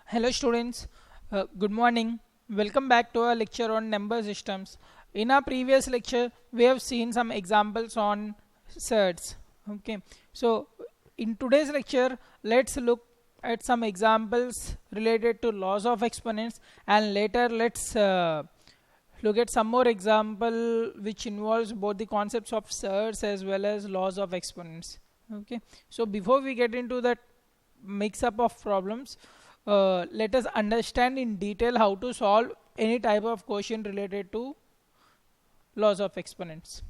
Hello students, good morning. Welcome back to our lecture on number systems. In our previous lecture, we have seen some examples on surds. Okay, so in today's lecture, let's look at some examples related to laws of exponents, and later let's look at some more example which involves both the concepts of surds as well as laws of exponents. Okay, so before we get into that mix up of problems, let us understand in detail how to solve any type of question related to laws of exponents.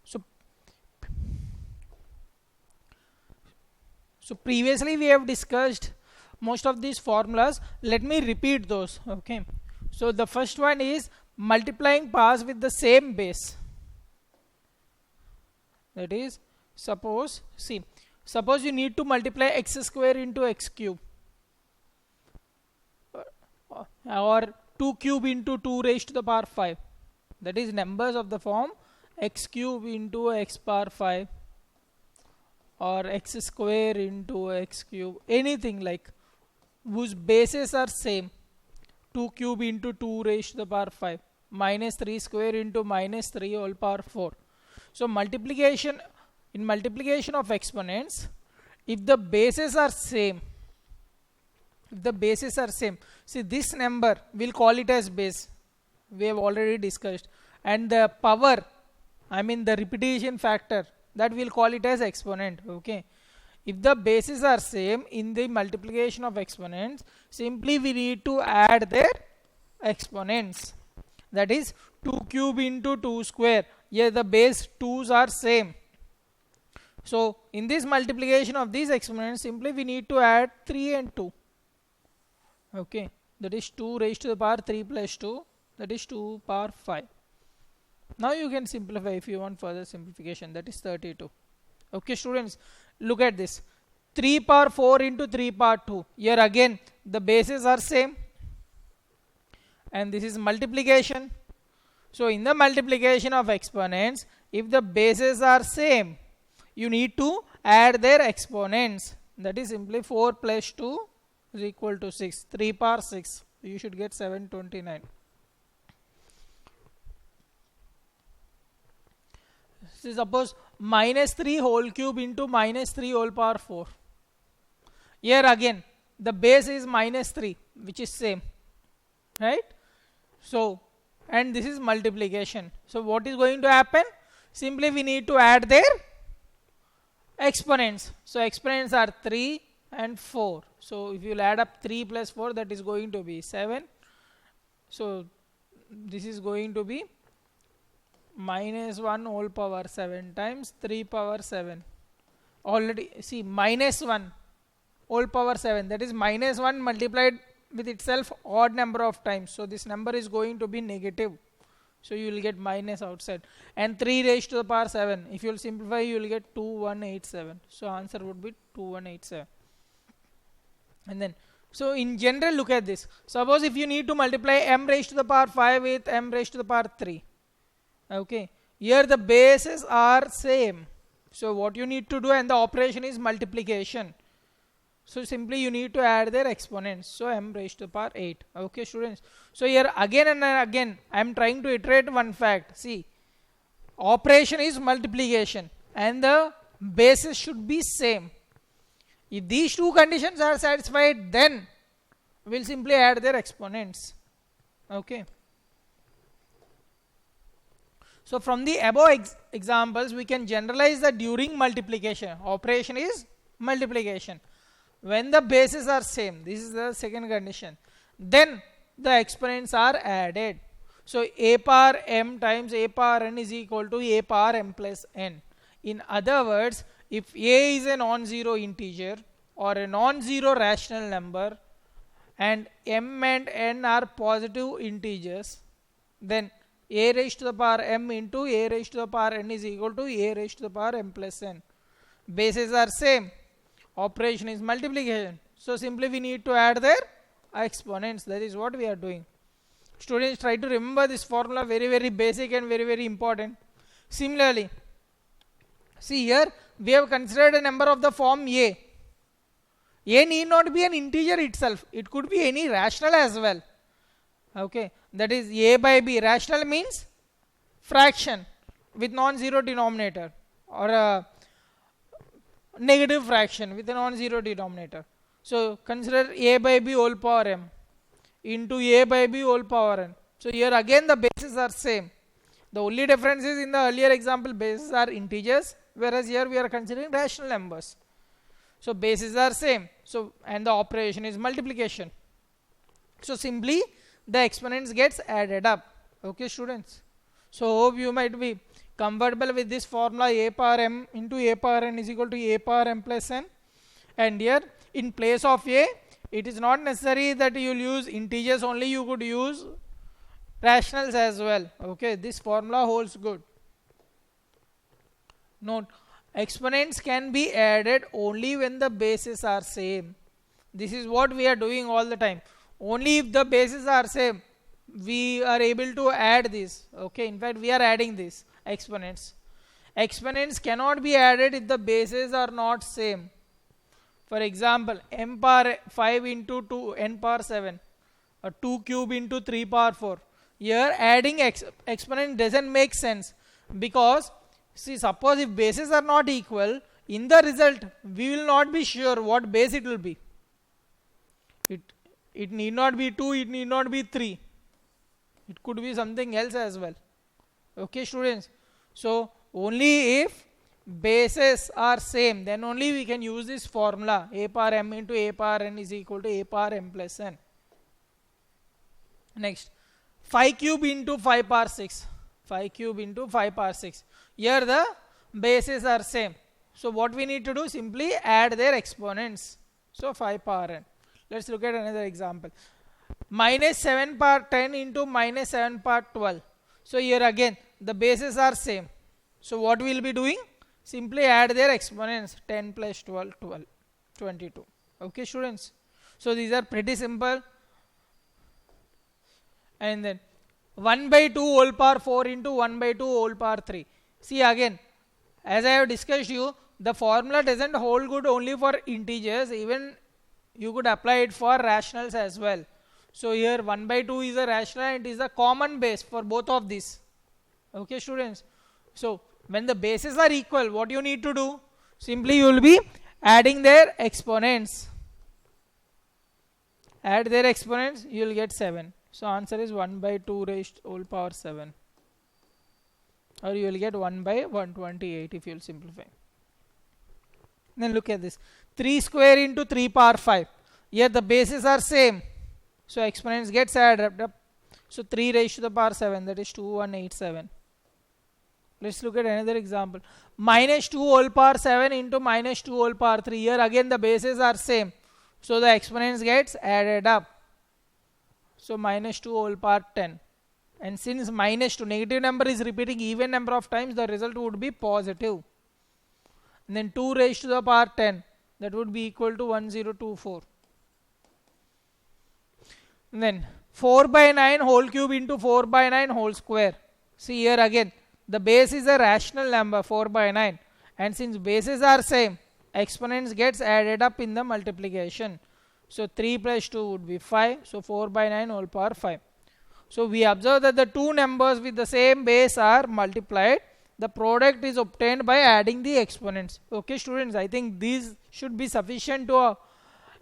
So, so previously we have discussed most of these formulas. Let me repeat those. Okay. So the first one is multiplying powers with the same base. That is, suppose you need to multiply x square into x cube, or 2 cube into 2 raised to the power 5. That is numbers of the form x cube into x power 5 or x square into x cube, anything like whose bases are same. 2 cube into 2 raised to the power 5 minus 3 square into minus 3 whole power 4. So in multiplication of exponents, if the bases are same, see this number, we'll call it as base, we have already discussed, and the power, I mean the repetition factor, that we'll call it as exponent. Okay, if the bases are same in the multiplication of exponents, simply we need to add their exponents. That is 2 cube into 2 square, here the base 2's are same. So in this multiplication of these exponents, simply we need to add 3 and 2. Okay, that is 2 raised to the power 3 plus 2, that is 2 power 5. Now you can simplify if you want further simplification, that is 32. Okay students, look at this, 3 power 4 into 3 power 2, here again the bases are same, and this is multiplication. So in the multiplication of exponents, if the bases are same, you need to add their exponents. That is simply 4 plus 2 is equal to 6. 3 power 6. You should get 729. So suppose minus 3 whole cube into minus 3 whole power 4. Here again the base is minus 3, which is same. Right? So, and this is multiplication. So what is going to happen? Simply we need to add their exponents. So exponents are 3 and 4. So if you will add up 3 plus 4, that is going to be 7. So this is going to be minus 1 whole power 7 times 3 power 7. Already see, minus 1 whole power 7, that is minus 1 multiplied with itself odd number of times. So this number is going to be negative. So you will get minus outside, and 3 raised to the power 7, if you will simplify, you will get 2187. So answer would be 2187. And then, so in general, look at this. Suppose if you need to multiply m raised to the power 5 with m raised to the power 3. Okay, here the bases are same. So what you need to do, and the operation is multiplication. So simply you need to add their exponents. So m raised to the power 8. Okay students. So here again and again I am trying to iterate one fact. See, operation is multiplication and the bases should be same. If these two conditions are satisfied, then we'll simply add their exponents. Okay. So from the above examples, we can generalize that during multiplication, operation is multiplication. When the bases are same, this is the second condition, then the exponents are added. So a power m times a power n is equal to a power m plus n. In other words, if a is a non-zero integer or a non-zero rational number and m and n are positive integers, then a raised to the power m into a raised to the power n is equal to a raised to the power m plus n. Bases are same, operation is multiplication. So simply we need to add their exponents. That is what we are doing. Students, try to remember this formula, very very basic and very very important. Similarly, see here we have considered a number of the form a. A need not be an integer itself, it could be any rational as well. Okay, that is A by B. Rational means fraction with non-zero denominator, or a negative fraction with a non-zero denominator. So consider A by B whole power m into A by B whole power n. So here again the bases are same. The only difference is in the earlier example bases are integers, whereas here we are considering rational numbers. So bases are same. So and the operation is multiplication. So simply the exponents gets added up. Okay students. So hope you might be comfortable with this formula, a power m into a power n is equal to a power m plus n. And here in place of a, it is not necessary that you will use integers only, you could use rationals as well. Okay, this formula holds good. Note, exponents can be added only when the bases are same. This is what we are doing all the time. Only if the bases are same, we are able to add this. Okay, in fact we are adding this exponents. Exponents cannot be added if the bases are not same. For example, m power 5 into 2 n power 7, or 2 cube into 3 power 4. Here adding exponent doesn't make sense, because see, suppose if bases are not equal, in the result we will not be sure what base it will be. It need not be 2, it need not be 3. It could be something else as well. Okay students. So only if bases are same, then only we can use this formula, a power m into a power n is equal to a power m plus n. Next, 5 cube into 5 power 6. 5 cube into 5 power 6. Here the bases are same. So what we need to do, simply add their exponents. So 5 power n. Let's look at another example. Minus 7 power 10 into minus 7 power 12. So here again the bases are same. So what we will be doing? Simply add their exponents. 10 plus 12, 12, 22. Okay students. So these are pretty simple. And then 1 by 2 whole power 4 into 1 by 2 whole power 3. See again, as I have discussed you, the formula doesn't hold good only for integers, even you could apply it for rationals as well. So here 1 by 2 is a rational and it is a common base for both of these. Okay students. So when the bases are equal, what you need to do? Simply you will be adding their exponents. Add their exponents, you will get 7. So answer is 1 by 2 raised whole power 7. Or you will get 1 by 128 if you will simplify. Then look at this. 3 square into 3 power 5. Here the bases are same. So exponents gets added up. So 3 raised to the power 7, that is 2187. Let's look at another example. Minus 2 whole power 7 into minus 2 whole power 3. Here again the bases are same. So the exponents gets added up. So minus 2 whole power 10. And since minus 2, negative number is repeating even number of times, the result would be positive. And then 2 raised to the power 10. That would be equal to 1024. And then 4 by 9 whole cube into 4 by 9 whole square. See here again, the base is a rational number 4 by 9. And since bases are same, exponents gets added up in the multiplication. So 3 plus 2 would be 5. So 4 by 9 whole power 5. So we observe that the two numbers with the same base are multiplied. The product is obtained by adding the exponents. Okay students, I think these should be sufficient to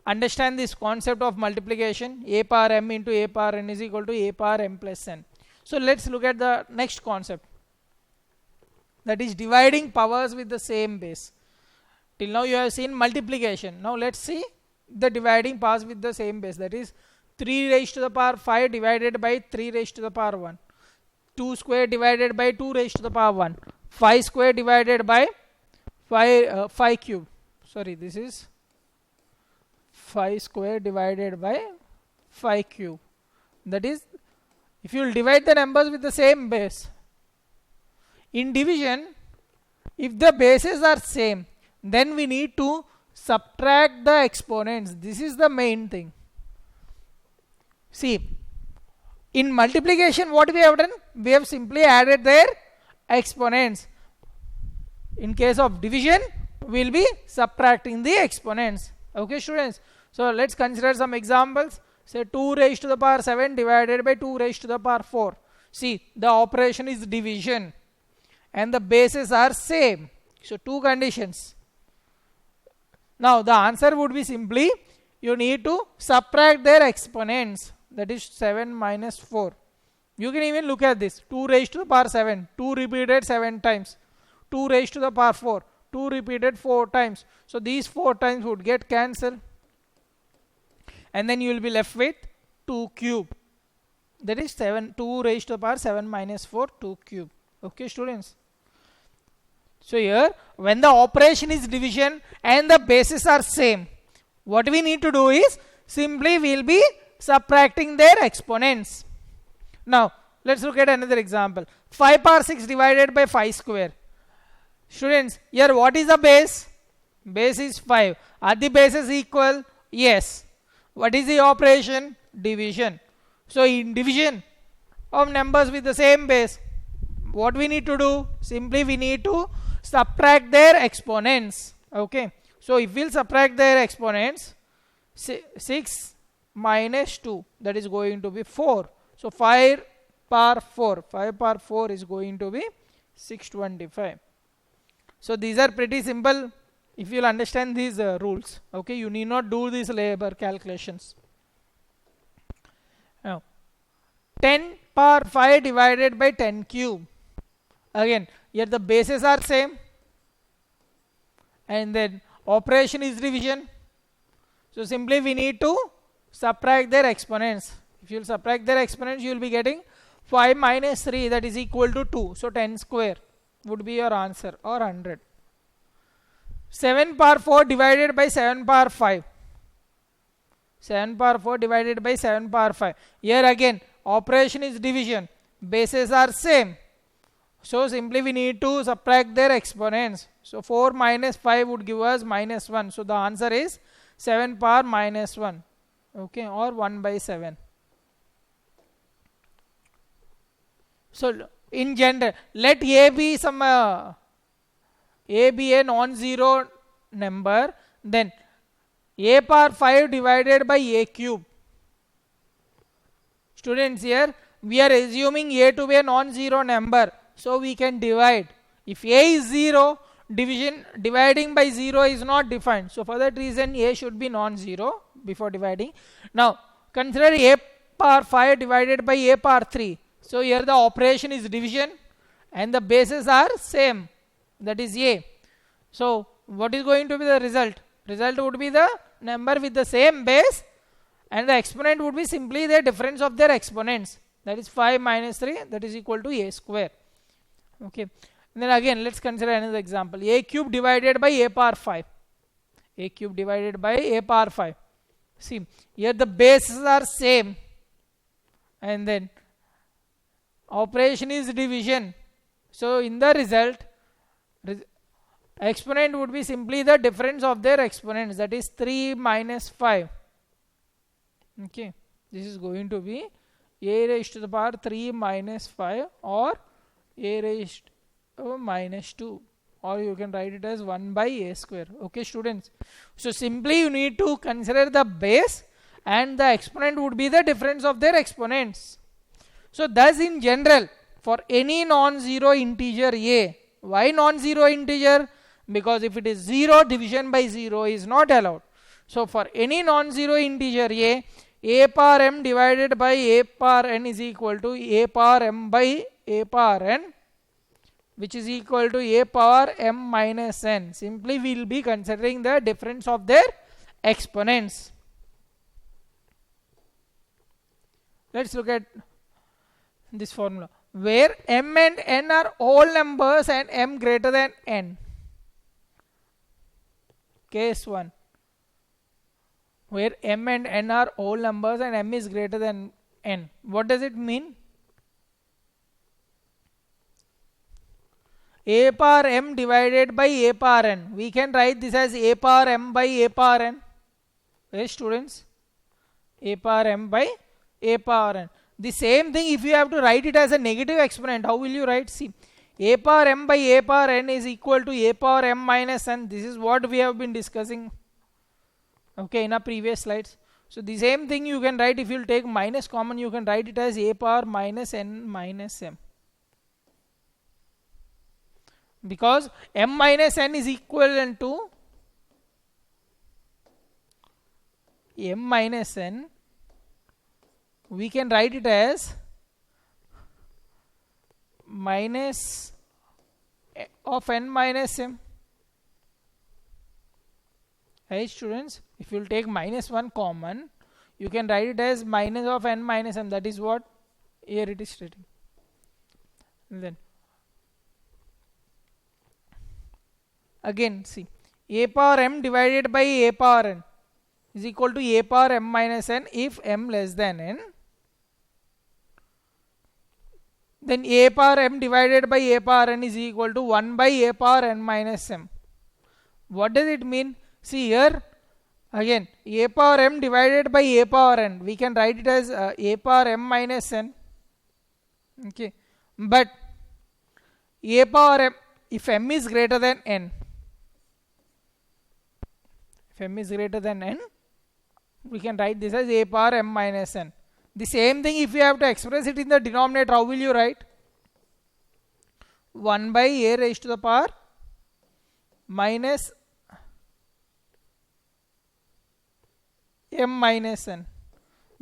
understand this concept of multiplication. A power m into a power n is equal to a power m plus n. So let's look at the next concept. That is dividing powers with the same base. Till now you have seen multiplication. Now let's see the dividing powers with the same base. That is 3 raised to the power 5 divided by 3 raised to the power 1. 2 square divided by 2 raised to the power 1. 5 square divided by 5 cube. Sorry, this is 5 square divided by 5 cube. That is, if you will divide the numbers with the same base. In division, if the bases are same, then we need to subtract the exponents. This is the main thing. See, in multiplication what we have done? We have simply added their exponents. In case of division, we will be subtracting the exponents. Okay, students. So let's consider some examples. Say 2 raised to the power 7 divided by 2 raised to the power 4. See, the operation is division and the bases are same. So two conditions. Now the answer would be simply, you need to subtract their exponents. That is 7 minus 4. You can even look at this. 2 raised to the power 7. 2 repeated 7 times. 2 raised to the power 4. 2 repeated 4 times. So these 4 times would get cancelled. And then you will be left with 2 cube. That is 2 raised to the power 7 minus 4, 2 cube. Okay, students. So here, when the operation is division and the bases are same, what we need to do is, simply we will be subtracting their exponents. Now, let's look at another example. 5 power 6 divided by 5 square. Students, here what is the base? Base is 5. Are the bases equal? Yes. What is the operation? Division. So in division of numbers with the same base, what we need to do? Simply we need to subtract their exponents. Okay. So if we'll subtract their exponents, 6 minus 2, that is going to be 4. So 5 power 4. 5 power 4 is going to be 625. So these are pretty simple if you'll understand these rules. Okay, you need not do these labor calculations. Now, 10 power 5 divided by 10 cube. Again, here the bases are same. And then operation is division. So simply we need to subtract their exponents. If you will subtract their exponents, you will be getting 5 minus 3, that is equal to 2. So 10 square would be your answer, or 100. 7 power 4 divided by 7 power 5. 7 power 4 divided by 7 power 5. Here again, operation is division. Bases are same. So simply we need to subtract their exponents. So 4 minus 5 would give us minus 1. So the answer is 7 power minus 1. Okay, or 1 by 7. So in general, let A be some A be a non-zero number, then A power 5 divided by A cube. Students, here we are assuming A to be a non-zero number, so we can divide. If A is 0, dividing by 0 is not defined. So for that reason, A should be non-zero before dividing. Now consider A power 5 divided by A power 3. So here the operation is division and the bases are same, that is A. So what is going to be the result? Result would be the number with the same base, and the exponent would be simply the difference of their exponents, that is 5 minus 3, that is equal to A square. Okay. And then again, let's consider another example. A cube divided by A power 5. A cube divided by A power 5. See, here the bases are same, and then operation is division. So in the result, exponent would be simply the difference of their exponents, that is 3 minus 5. Okay, this is going to be A raised to the power 3 minus 5, or A raised to minus 2, or you can write it as 1 by A square. Okay, students. So simply you need to consider the base, and the exponent would be the difference of their exponents. So thus in general, for any non-zero integer A, why non-zero integer? Because if it is 0, division by 0 is not allowed. So for any non-zero integer A power m divided by A power n is equal to A power m by A power n, which is equal to A power m minus n. Simply we will be considering the difference of their exponents. Let's look at this formula, where m and n are whole numbers and m greater than n. Case 1, where m and n are whole numbers and m is greater than n. What does it mean? A power m divided by A power n. We can write this as A power m by A power n. Yes, students? A power m by A power n. The same thing, if you have to write it as a negative exponent, how will you write? See, A power m by A power n is equal to A power m minus n. This is what we have been discussing. okay, in our previous slides. So the same thing you can write, if you'll take minus common, you can write it as a power minus n minus m, because m minus n is equivalent to m minus n. We can write it as minus of n minus m. Right, students? If you will take minus 1 common, you can write it as minus of n minus m. That is what here it is stating. And then again, see, a power m divided by a power n is equal to a power m minus n if m less than n. Then a power m divided by a power n is equal to 1 by a power n minus m. What does it mean? See here, again, a power m divided by a power n, we can write it as a power m minus n. Okay, but a power m, if m is greater than n, if m is greater than n, we can write this as a power m minus n. The same thing, if you have to express it in the denominator, how will you write? 1 by a raised to the power minus m minus n,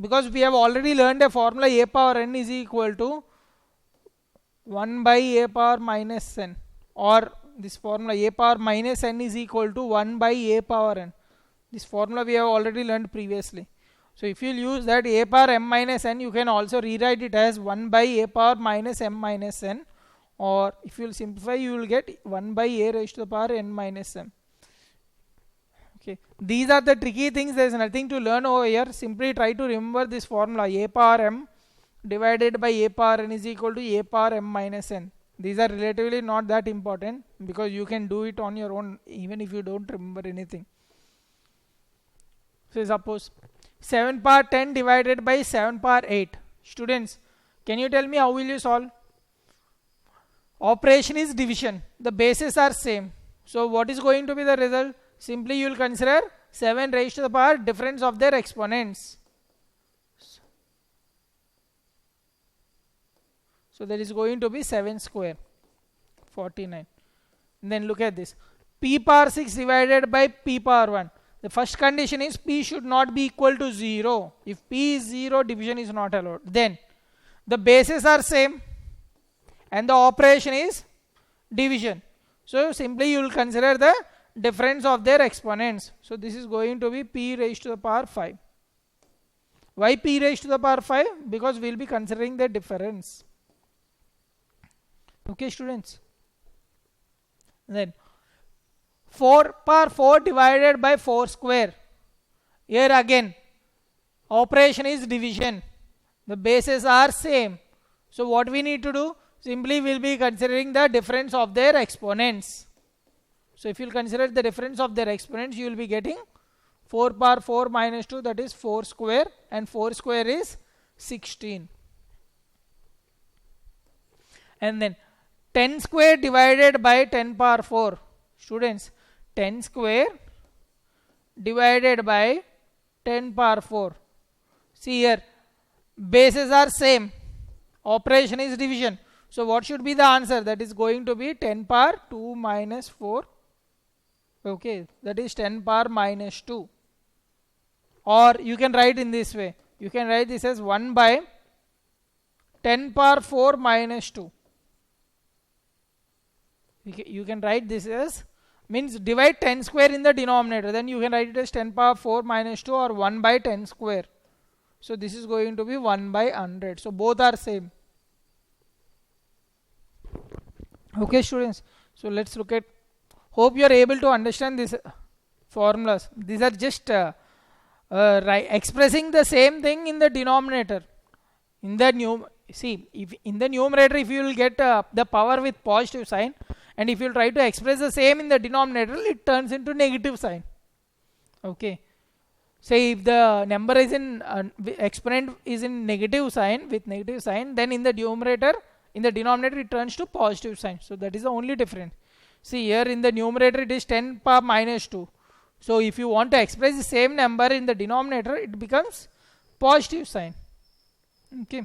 because we have already learned a formula, a power n is equal to 1 by a power minus n, or this formula a power minus n is equal to 1 by a power n. This formula we have already learned previously. So if you use that a power m minus n, you can also rewrite it as 1 by a power minus m minus n, or if you will simplify, you will get 1 by a raised to the power n minus m. Okay, these are the tricky things. There is nothing to learn over here. Simply try to remember this formula, a power m divided by a power n is equal to a power m minus n. These are relatively not that important, because you can do it on your own even if you don't remember anything. So suppose 7 power 10 divided by 7 power 8. Students, can you tell me how will you solve? Operation is division. The bases are same. So what is going to be the result? Simply you will consider 7 raised to the power difference of their exponents. So that is going to be 7 square, 49. And then look at this. P power 6 divided by P power 1. The first condition is P should not be equal to 0. If P is 0, division is not allowed. Then the bases are same and the operation is division. So simply you will consider the difference of their exponents. So this is going to be P raised to the power 5. Why P raised to the power 5? Because we will be considering the difference. Okay, students. Then 4 power 4 divided by 4 square. Here again, operation is division. The bases are same. So what we need to do? Simply we will be considering the difference of their exponents. So if you consider the difference of their exponents, you will be getting 4 power 4 minus 2, that is 4 square, and 4 square is 16. And then 10 square divided by 10 power 4. Students, 10 square divided by 10 power 4. See here, bases are same. Operation is division. So what should be the answer? That is going to be 10 power 2 minus 4. Okay, that is 10 power minus 2. Or you can write in this way. You can write this as 1 by 10 power 4 minus 2. You can write this as, means divide 10 square in the denominator. Then you can write it as 10 power 4 minus 2 or 1 by 10 square. So this is going to be 1 by 100. So both are same. Okay, students. So let's look at, hope you are able to understand these formulas. These are just expressing the same thing in the denominator. In the if in the numerator, if you will get the power with positive sign, and if you try to express the same in the denominator, it turns into negative sign. Okay. Say if the number is in exponent is in negative sign, with negative sign, then in the numerator, in the denominator, it turns to positive sign. So that is the only difference. See here in the numerator, it is 10 power minus 2. So if you want to express the same number in the denominator, it becomes positive sign. Okay.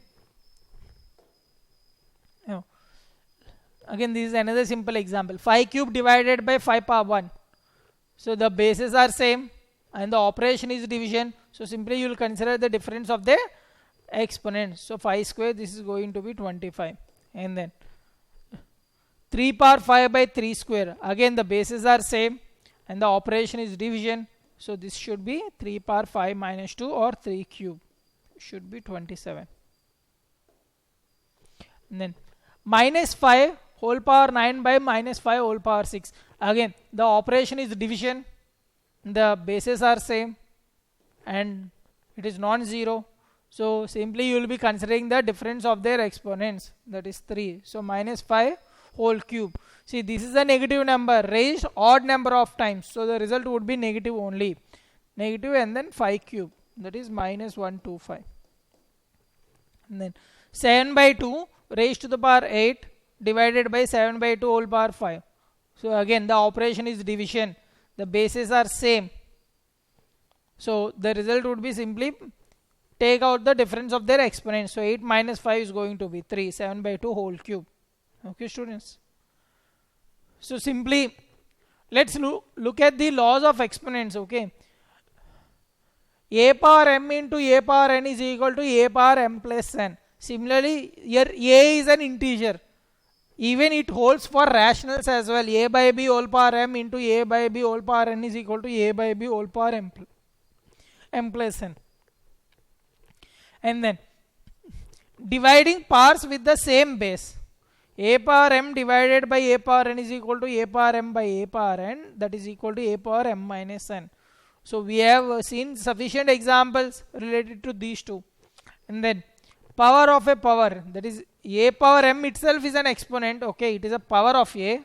Now, again, this is another simple example. 5 cube divided by 5 power 1. So the bases are same and the operation is division. So simply you will consider the difference of the exponents. So 5 square, this is going to be 25. And then 3 power 5 by 3 square. Again, the bases are same and the operation is division. So this should be 3 power 5 minus 2 or 3 cube. Should be 27. And then minus 5 whole power 9 by minus 5 whole power 6. Again, the operation is division. The bases are same and it is non-zero. So simply you will be considering the difference of their exponents, that is 3. So minus 5 whole cube. See, this is a negative number raised odd number of times. So the result would be negative only. Negative and then 5 cube, that is minus 125. And then 7 by 2 raised to the power 8 divided by 7 by 2 whole power 5. So again, the operation is division. The bases are same. So the result would be simply take out the difference of their exponents. So 8 minus 5 is going to be 3. 7 by 2 whole cube. Okay, students. So simply let's look at the laws of exponents. Okay. A power m into a power n is equal to a power m plus n. Similarly, here a is an integer. Even it holds for rationals as well. A by b whole power m into a by b whole power n is equal to a by b whole power m plus n. And then dividing powers with the same base. A power m divided by a power n is equal to a power m by a power n, that is equal to a power m minus n. So we have seen sufficient examples related to these two. And then power of a power, that is a power m itself is an exponent. Okay, it is a power of a,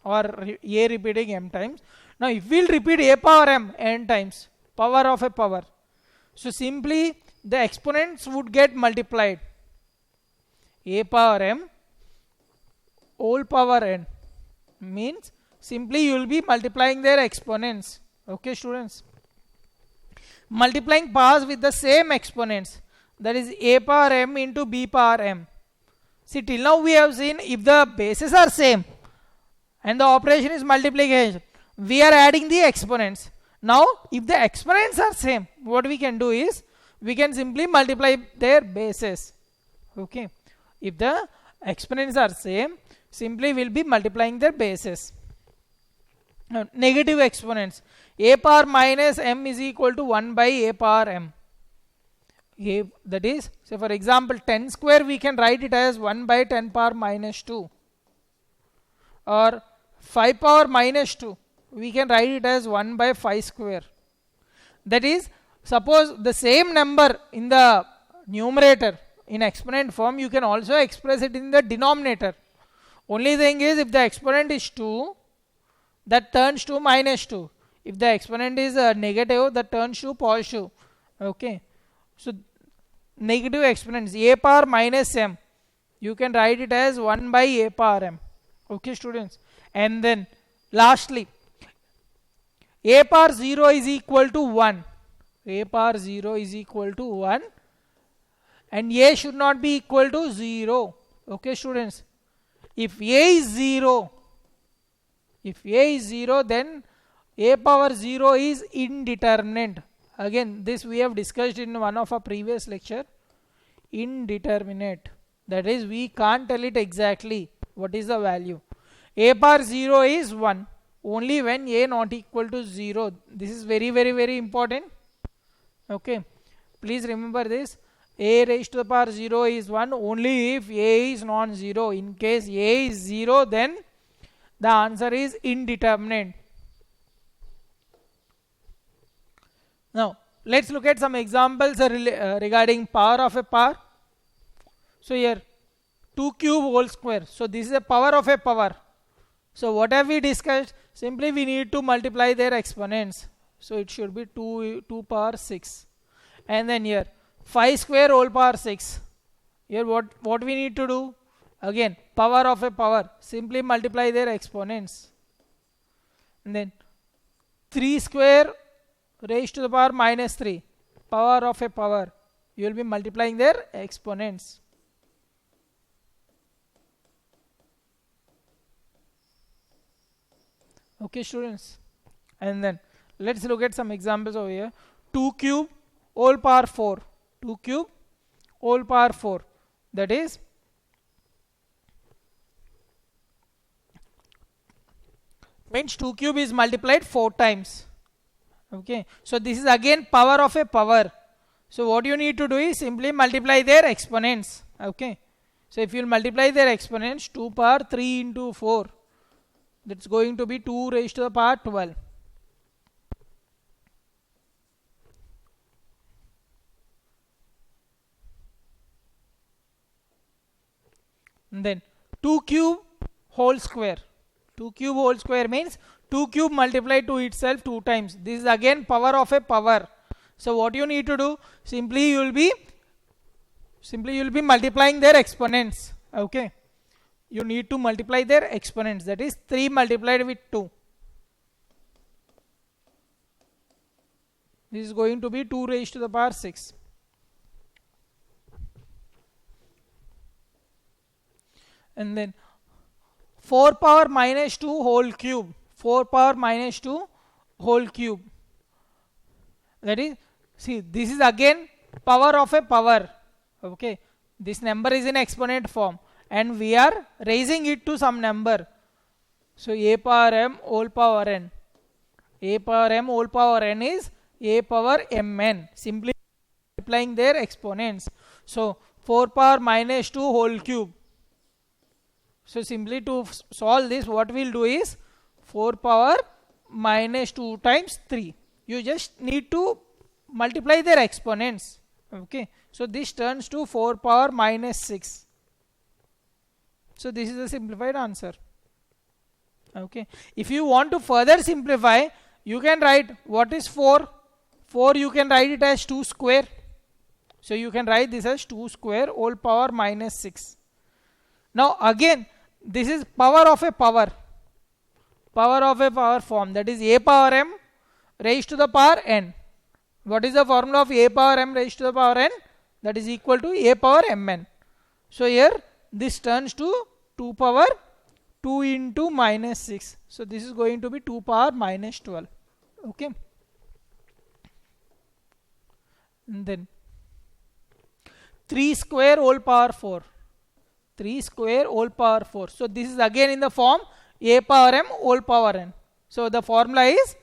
or a repeating m times. Now if we will repeat a power m n times, power of a power, so simply the exponents would get multiplied. A power m whole power n means simply you will be multiplying their exponents. Okay, students. Multiplying powers with the same exponents, that is a power m into b power m. See, till now we have seen if the bases are same and the operation is multiplication, we are adding the exponents. Now if the exponents are same, what we can do is we can simply multiply their bases. Okay, if the exponents are same, simply we'll be multiplying their bases. Now, negative exponents, a power minus m is equal to 1 by a power m. That is, say for example 10 square, we can write it as 1 by 10 power minus 2, or 5 power minus 2, we can write it as 1 by 5 square. That is, suppose the same number in the numerator in exponent form, you can also express it in the denominator. Only thing is, if the exponent is 2, that turns to minus 2. If the exponent is negative, that turns to positive. Okay. So negative exponents, a power minus m, you can write it as 1 by a power m. Okay, students. And then lastly, a power 0 is equal to 1. A power 0 is equal to 1 and a should not be equal to 0. Okay, students. If a is 0, then a power 0 is indeterminate. Again, this we have discussed in one of our previous lecture. Indeterminate, that is, we can't tell it exactly what is the value. A power 0 is 1 only when a not equal to 0. This is very, very, very important. Okay, please remember this. A raised to the power 0 is 1 only if a is non-zero. In case a is 0, then the answer is indeterminate. Now let's look at some examples regarding power of a power. So here 2 cube whole square. So this is a power of a power. So what have we discussed? Simply we need to multiply their exponents. So it should be 2 power 6. And then here 5 square whole power 6. Here what we need to do? Again, power of a power. Simply multiply their exponents. And then 3 square raised to the power minus 3, power of a power. You will be multiplying their exponents. Okay, students. And then let's look at some examples over here. 2 cube whole power 4. 2 cube whole power 4. That is means 2 cube is multiplied 4 times. Okay, so this is again power of a power. So what you need to do is simply multiply their exponents. Okay, so if you multiply their exponents, 2 power 3 into 4, that's going to be 2 raised to the power 12. And then 2 cube whole square. 2 cube whole square means 2 cube multiplied to itself 2 times. This is again power of a power. So what you need to do, simply you will be multiplying their exponents. Okay, you need to multiply their exponents. That is 3 multiplied with 2. This is going to be 2 raised to the power 6. And then 4 power minus 2 whole cube. 4 power minus 2 whole cube. That is, see, this is again power of a power. Okay, this number is in exponent form and we are raising it to some number. So a power m whole power n. A power m whole power n is a power mn. Simply multiplying their exponents. So 4 power minus 2 whole cube. So simply to solve this, what we'll do is 4 power minus 2 times 3. You just need to multiply their exponents. Okay, so this turns to 4 power minus 6. So this is the simplified answer. Okay, if you want to further simplify, you can write what is 4. 4 you can write it as 2 square. So you can write this as 2 square whole power minus 6. Now again, this is power of a power. Power of a power form, that is a power m raised to the power n. What is the formula of a power m raised to the power n? That is equal to a power mn. So here this turns to 2 power 2 into minus 6. So this is going to be 2 power minus 12. Okay. And then 3 square whole power 4. 3 square whole power 4. So this is again in the form a power m whole power n. So the formula is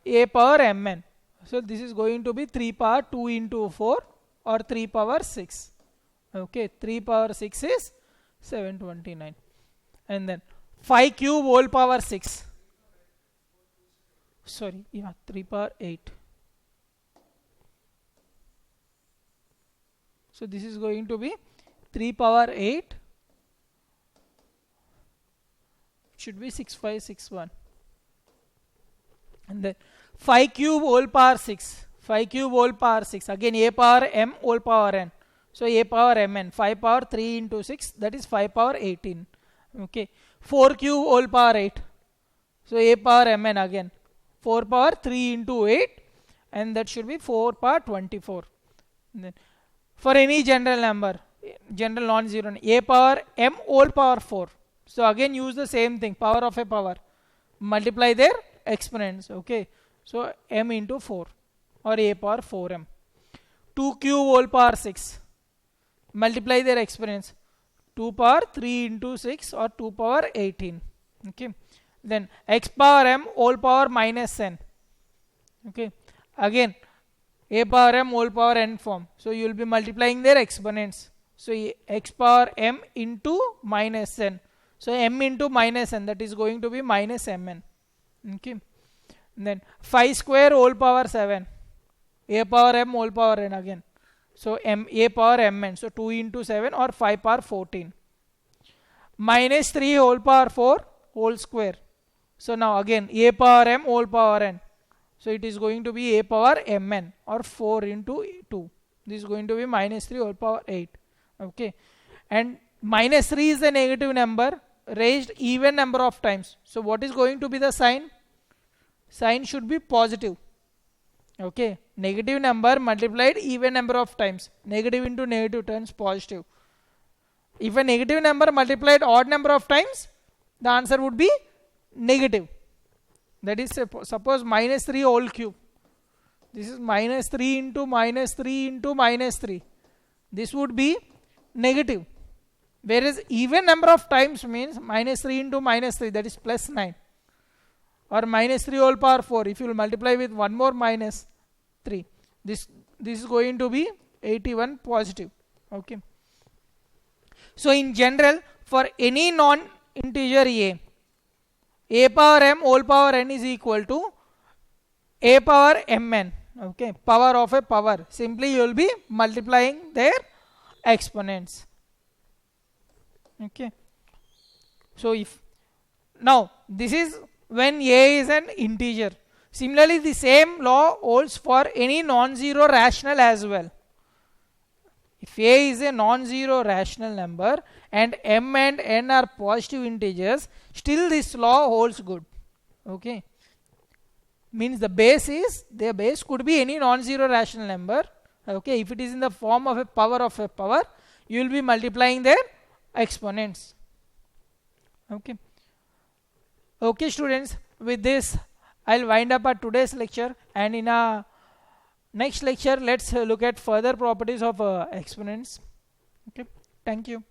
a power mn. So this is going to be 3 power 2 into 4 or 3 power 6. Okay, 3 power 6 is 729. And then 5 cube whole power 6. Sorry, yeah, 3 power 8. So this is going to be 3 power 8. Should be 6561. And then 5 cube whole power 6. 5 cube whole power 6. Again a power m whole power n. So a power mn. 5 power 3 into 6, that is 5 power 18. Okay. 4 cube whole power 8. So a power mn again. 4 power 3 into 8, and that should be 4 power 24. And then for any general number, general non-zero, a power m whole power 4. So again use the same thing, power of a power. Multiply their exponents. Okay. So m into 4 or a power 4m. 2 cube whole power 6. Multiply their exponents. 2 power 3 into 6 or 2 power 18. Okay. Then x power m whole power minus n. Okay. Again a power m whole power n form. So you will be multiplying their exponents. So x power m into minus n. So m into minus n, that is going to be minus mn. Okay. And then 5 square whole power 7. A power m whole power n again. So a power mn. So 2 into 7 or 5 power 14. Minus 3 whole power 4 whole square. So now again a power m whole power n. So it is going to be a power mn or 4 into 2. This is going to be minus 3 whole power 8. Okay. And minus 3 is the negative number raised even number of times. So what is going to be the sign? sign should be positive. Okay, negative number multiplied even number of times, negative into negative turns positive. If a negative number multiplied odd number of times, the answer would be negative. That is, suppose minus 3 whole cube. This is minus 3 into minus 3 into minus 3. This would be negative. Whereas even number of times means minus 3 into minus 3, that is plus 9. Or minus 3 whole power 4. If you will multiply with one more minus 3, this is going to be 81 positive. Okay. So in general, for any non-integer a power m whole power n is equal to a power mn. Okay, power of a power. Simply you will be multiplying their exponents. Okay. So if now this is when a is an integer. Similarly, the same law holds for any non-zero rational as well. If a is a non-zero rational number and m and n are positive integers, still this law holds good. Okay, means the base could be any non-zero rational number. Okay, if it is in the form of a power, you will be multiplying their exponents. Okay. Okay, students, with this I'll wind up our today's lecture, and in our next lecture let's look at further properties of exponents. Okay, thank you.